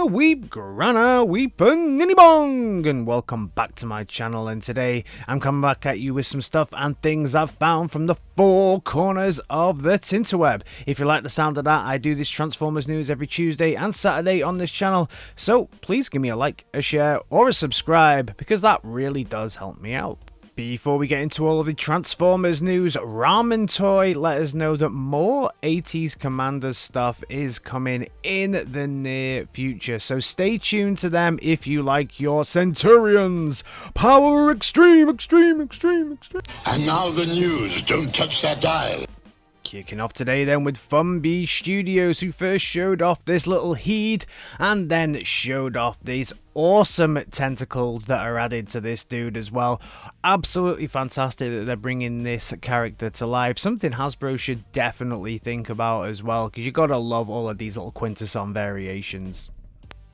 Grana Weep, Ninny Bong, and welcome back to my channel. And today I'm coming back at you with some stuff and things I've found from the four corners of the Tinterweb. If you like the sound of that, I do this Transformers news every Tuesday and Saturday on this channel, so please give me a like, a share, or a subscribe, because that really does help me out. Before we get into all of the Transformers news, Ramen Toy let us know that more 80s Commanders stuff is coming in the near future, so stay tuned to them if you like your Centurions. Power extreme. And now the news. Don't touch that dial. Kicking off today then with Funbee Studios, who first showed off this little heat and then showed off these awesome tentacles that are added to this dude as well. Absolutely fantastic that they're bringing this character to life. Something Hasbro should definitely think about as well, because you gotta love all of these little Quintesson variations.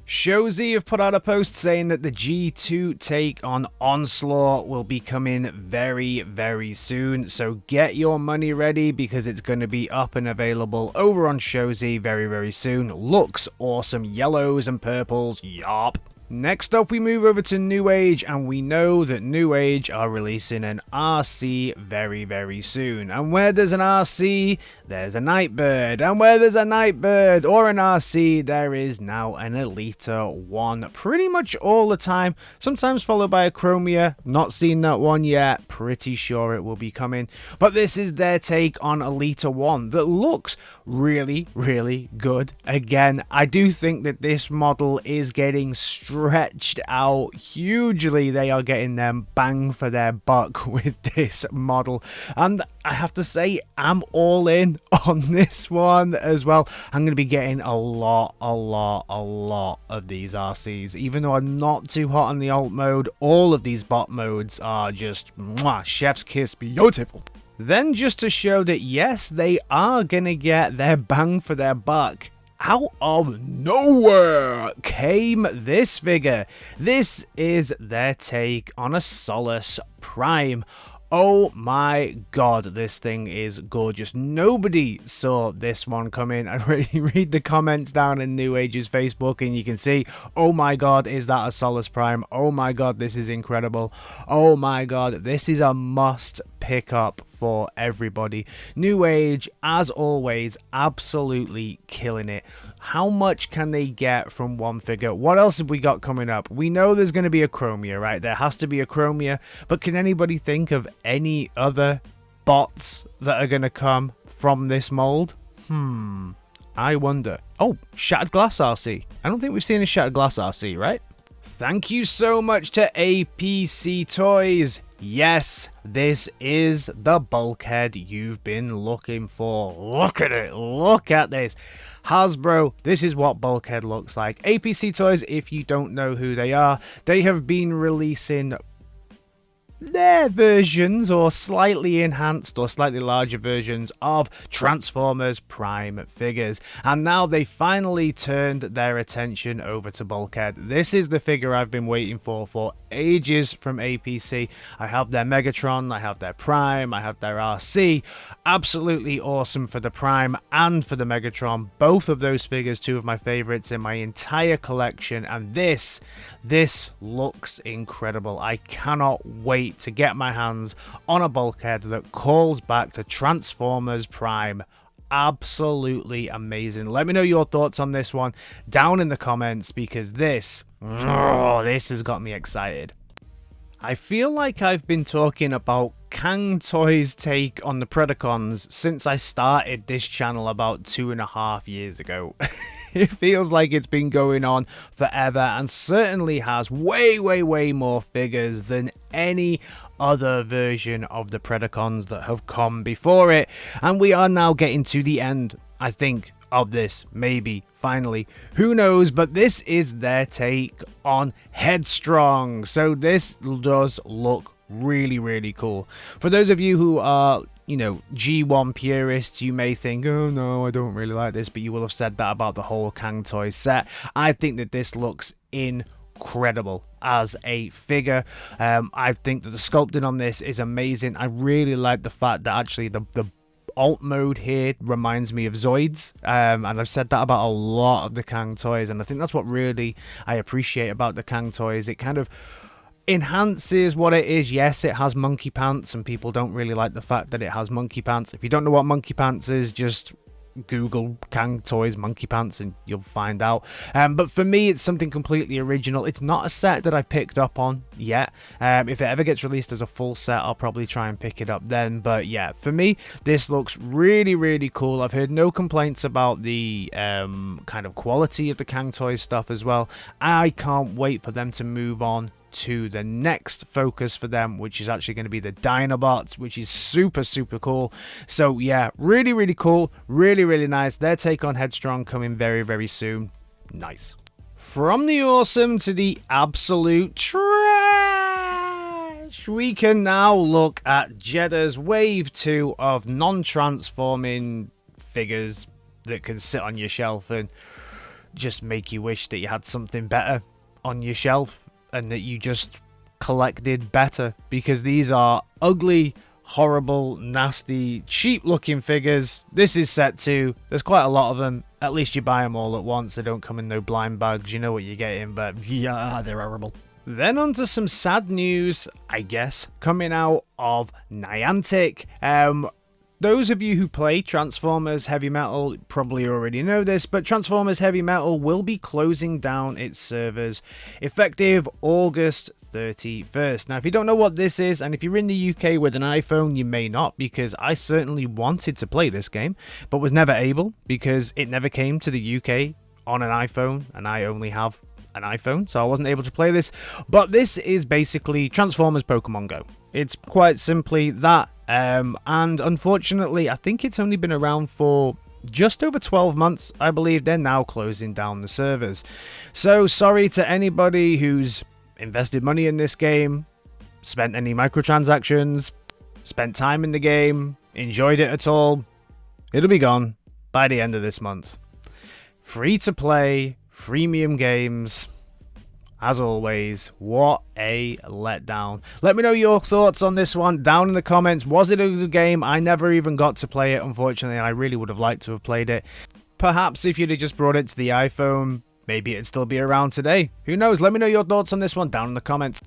Shozy have put out a post saying that the G2 take on Onslaught will be coming very soon, so get your money ready because it's going to be up and available over on Shozy very soon. Looks awesome, yellows and purples, yup. Next up, we move over to Newage, and we know that Newage are releasing an RC very soon. And where there's an RC, there's a Nightbird. And where there's a Nightbird or an RC, there is now an Elita 1. Pretty much all the time, sometimes followed by a Chromia. Not seen that one yet, pretty sure it will be coming. But this is their take on Elita 1 that looks really good. Again, I do think that this model is getting stretched out hugely. They are getting them bang for their buck with this model, and I have to say I'm all in on this one as well. I'm going to be getting a lot of these RCs, even though I'm not too hot on the alt mode. All of these bot modes are just mwah, chef's kiss beautiful. Then, just to show that yes, they are gonna get their bang for their buck, out of nowhere came this figure. This is their take on a Solis Prime. Oh my god, this thing is gorgeous. Nobody saw this one coming. I really read the comments down in Newage's Facebook and you can see, oh my god, is that a Solis Prime? Oh my god, this is incredible. Oh my god, this is a must pick up for everybody. Newage, as always, absolutely killing it. How much can they get from one figure? What else have we got coming up? We know there's going to be a Chromia, right? There has to be a Chromia, but can anybody think of any other bots that are going to come from this mold? I wonder. Oh, Shattered Glass RC. I don't think we've seen a Shattered Glass RC, right? Thank you so much to APC Toys. Yes, this is the Bulkhead you've been looking for. Look at it. Look at this. Hasbro, this is what Bulkhead looks like. APC Toys, if you don't know who they are, they have been releasing their versions or slightly enhanced or slightly larger versions of Transformers Prime figures, and now they finally turned their attention over to Bulkhead. This is the figure I've been waiting for ages from APC. I have their Megatron, I have their Prime, I have their RC. Absolutely awesome for the Prime and for the Megatron. Both of those figures, two of my favorites in my entire collection, and this looks incredible. I cannot wait to get my hands on a Bulkhead that calls back to Transformers Prime. Absolutely amazing. Let me know your thoughts on this one down in the comments, because this has got me excited. I feel like I've been talking about Cangtoys' take on the Predacons since I started this channel about 2.5 years ago. It feels like it's been going on forever, and certainly has way more figures than any other version of the Predacons that have come before it. And we are now getting to the end, I think, of this, maybe, finally, who knows, but this is their take on Headstrong. So this does look really cool. For those of you who are, you know, G1 purists, you may think, oh no, I don't really like this, but you will have said that about the whole Cangtoys set. I think that this looks incredible as a figure. I think that the sculpting on this is amazing. I really like the fact that actually the alt mode here reminds me of Zoids, and I've said that about a lot of the Cangtoys, and I think that's what really I appreciate about the Cangtoys. It kind of enhances what it is. Yes, it has monkey pants, and people don't really like the fact that it has monkey pants. If you don't know what monkey pants is, just Google Cangtoys monkey pants and you'll find out. But for me, it's something completely original. It's not a set that I've picked up on yet. If it ever gets released as a full set, I'll probably try and pick it up then. But yeah, for me, this looks really, really cool. I've heard no complaints about the kind of quality of the Cangtoys stuff as well. I can't wait for them to move on to the next focus for them, which is actually going to be the Dinobots, which is super, super cool. So yeah, really, really cool, really, really nice. Their take on Headstrong coming very, very soon. Nice. From the awesome to the absolute trash, we can now look at Jada's Wave 2 of non-transforming figures that can sit on your shelf and just make you wish that you had something better on your shelf and that you just collected better, because these are ugly, horrible, nasty, cheap looking figures. This is set 2. There's quite a lot of them. At least you buy them all at once. They don't come in no blind bags. You know what you're getting, but yeah, they're horrible. Then on to some sad news, I guess, coming out of Niantic. Those of you who play Transformers Heavy Metal probably already know this, but Transformers Heavy Metal will be closing down its servers effective August 31st. Now, if you don't know what this is, and if you're in the UK with an iPhone, you may not, because I certainly wanted to play this game, but was never able, because it never came to the UK on an iPhone, and I only have an iPhone, so I wasn't able to play this. But this is basically Transformers Pokemon Go. It's quite simply that. And unfortunately, I think it's only been around for just over 12 months. I believe they're now closing down the servers. So sorry to anybody who's invested money in this game, spent any microtransactions, spent time in the game, enjoyed it at all. It'll be gone by the end of this month. Free to play, freemium games. As always, what a letdown. Let me know your thoughts on this one down in the comments. Was it a good game? I never even got to play it, unfortunately, and I really would have liked to have played it. Perhaps if you'd have just brought it to the iPhone, maybe it'd still be around today. Who knows? Let me know your thoughts on this one down in the comments.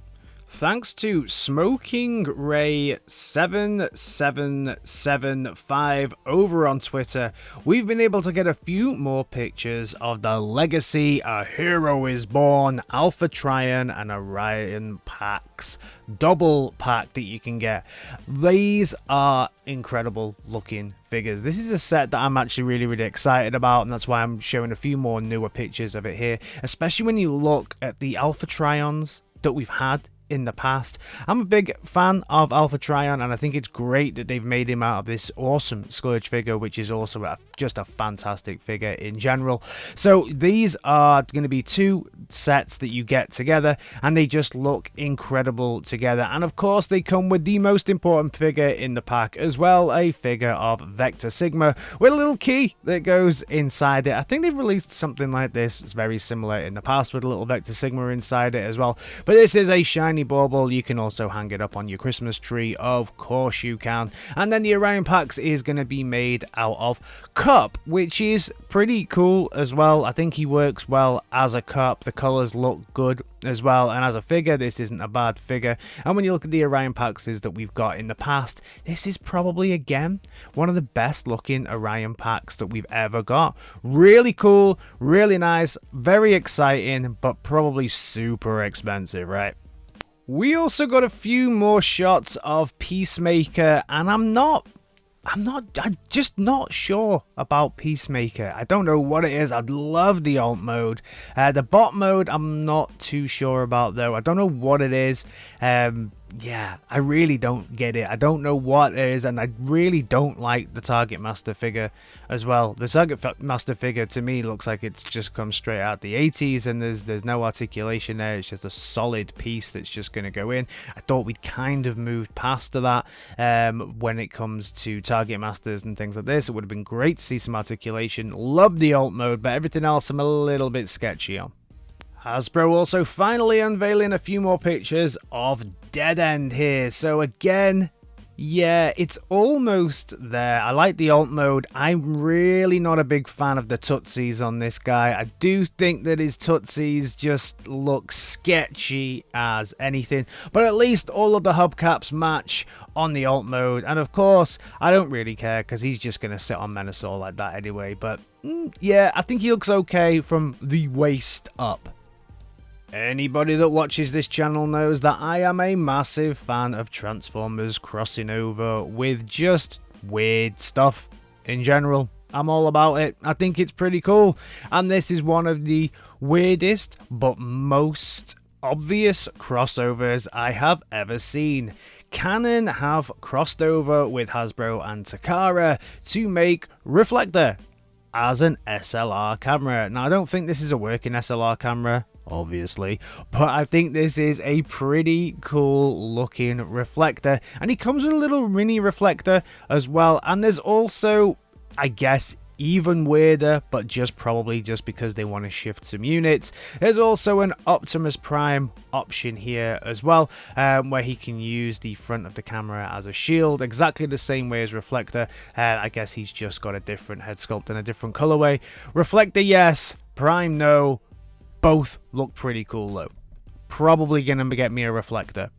Thanks to Smoking Ray 7775 over on Twitter, we've been able to get a few more pictures of the Legacy A Hero Is Born Alpha Trion and Orion packs, double pack that you can get. These are incredible looking figures. This is a set that I'm actually really, really excited about, and that's why I'm showing a few more newer pictures of it here, especially when you look at the Alpha Trions that we've had in the past. I'm a big fan of Alpha Trion, and I think it's great that they've made him out of this awesome Scourge figure, which is also just a fantastic figure in general. So these are going to be two sets that you get together, and they just look incredible together. And of course, they come with the most important figure in the pack as well, a figure of Vector Sigma with a little key that goes inside it. I think they've released something like this. It's very similar in the past with a little Vector Sigma inside it as well. But this is a shiny bauble. You can also hang it up on your Christmas tree, of course you can. And then the Orion packs is going to be made out of cup, which is pretty cool as well. I think he works well as a cup. The colors look good as well, and as a figure, this isn't a bad figure. And when you look at the Orion packs that we've got in the past, this is probably again one of the best looking Orion packs that we've ever got. Really cool, really nice, very exciting, but probably super expensive, right? We also got a few more shots of Peacemaker, and I'm just not sure about Peacemaker. I don't know what it is. I'd love the alt mode. The bot mode, I'm not too sure about though. I don't know what it is. Yeah, I really don't get it. I don't know what it is, and I really don't like the Target Master figure as well. The Target Master figure to me looks like it's just come straight out the 80s, and there's no articulation there. It's just a solid piece that's just going to go in. I thought we'd kind of moved past to that when it comes to Target Masters and things like this. It would have been great to see some articulation. Love the alt mode, but everything else I'm a little bit sketchy on. Hasbro also finally unveiling a few more pictures of Deadend here. So again, Yeah, it's almost there. I like the alt mode. I'm really not a big fan of the tootsies on this guy. I do think that his tootsies just look sketchy as anything, but at least all of the hubcaps match on the alt mode. And of course, I don't really care because he's just going to sit on Menasor like that anyway. But yeah, I think he looks okay from the waist up. Anybody that watches this channel knows that I am a massive fan of Transformers crossing over with just weird stuff in general. I'm all about it. I think it's pretty cool. And this is one of the weirdest but most obvious crossovers I have ever seen. Canon have crossed over with Hasbro and Takara to make Reflector as an SLR camera. Now, I don't think this is a working SLR camera, obviously, but I think this is a pretty cool looking reflector, and he comes with a little mini reflector as well. And there's also, I guess, even weirder, but probably just because they want to shift some units, there's also an Optimus Prime option here as well, where he can use the front of the camera as a shield, exactly the same way as Reflector. I guess he's just got a different head sculpt and a different colorway. Reflector, yes. Prime, no. Both look pretty cool though. Probably gonna get me a Reflector.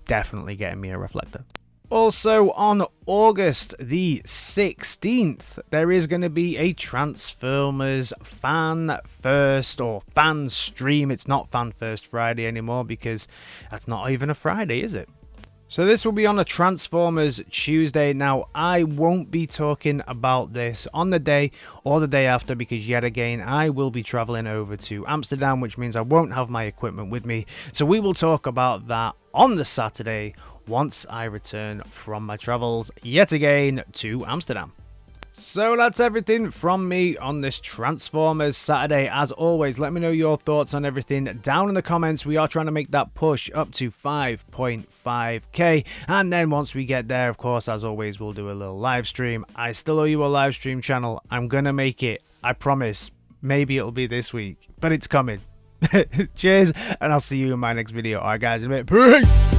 Definitely getting me a Reflector. Also, on August the 16th, there is going to be a Transformers Fan First or Fan Stream. It's not Fan First Friday anymore because that's not even a Friday, is it? So this will be on a Transformers Tuesday. Now, I won't be talking about this on the day or the day after because yet again, I will be traveling over to Amsterdam, which means I won't have my equipment with me. So we will talk about that on the Saturday once I return from my travels yet again to Amsterdam. So that's everything from me on this Transformers Saturday. As always, let me know your thoughts on everything down in the comments. We are trying to make that push up to 5.5k. And then once we get there, of course, as always, we'll do a little live stream. I still owe you a live stream channel. I'm going to make it. I promise. Maybe it'll be this week, but it's coming. Cheers, and I'll see you in my next video. Alright guys, in a bit. Peace!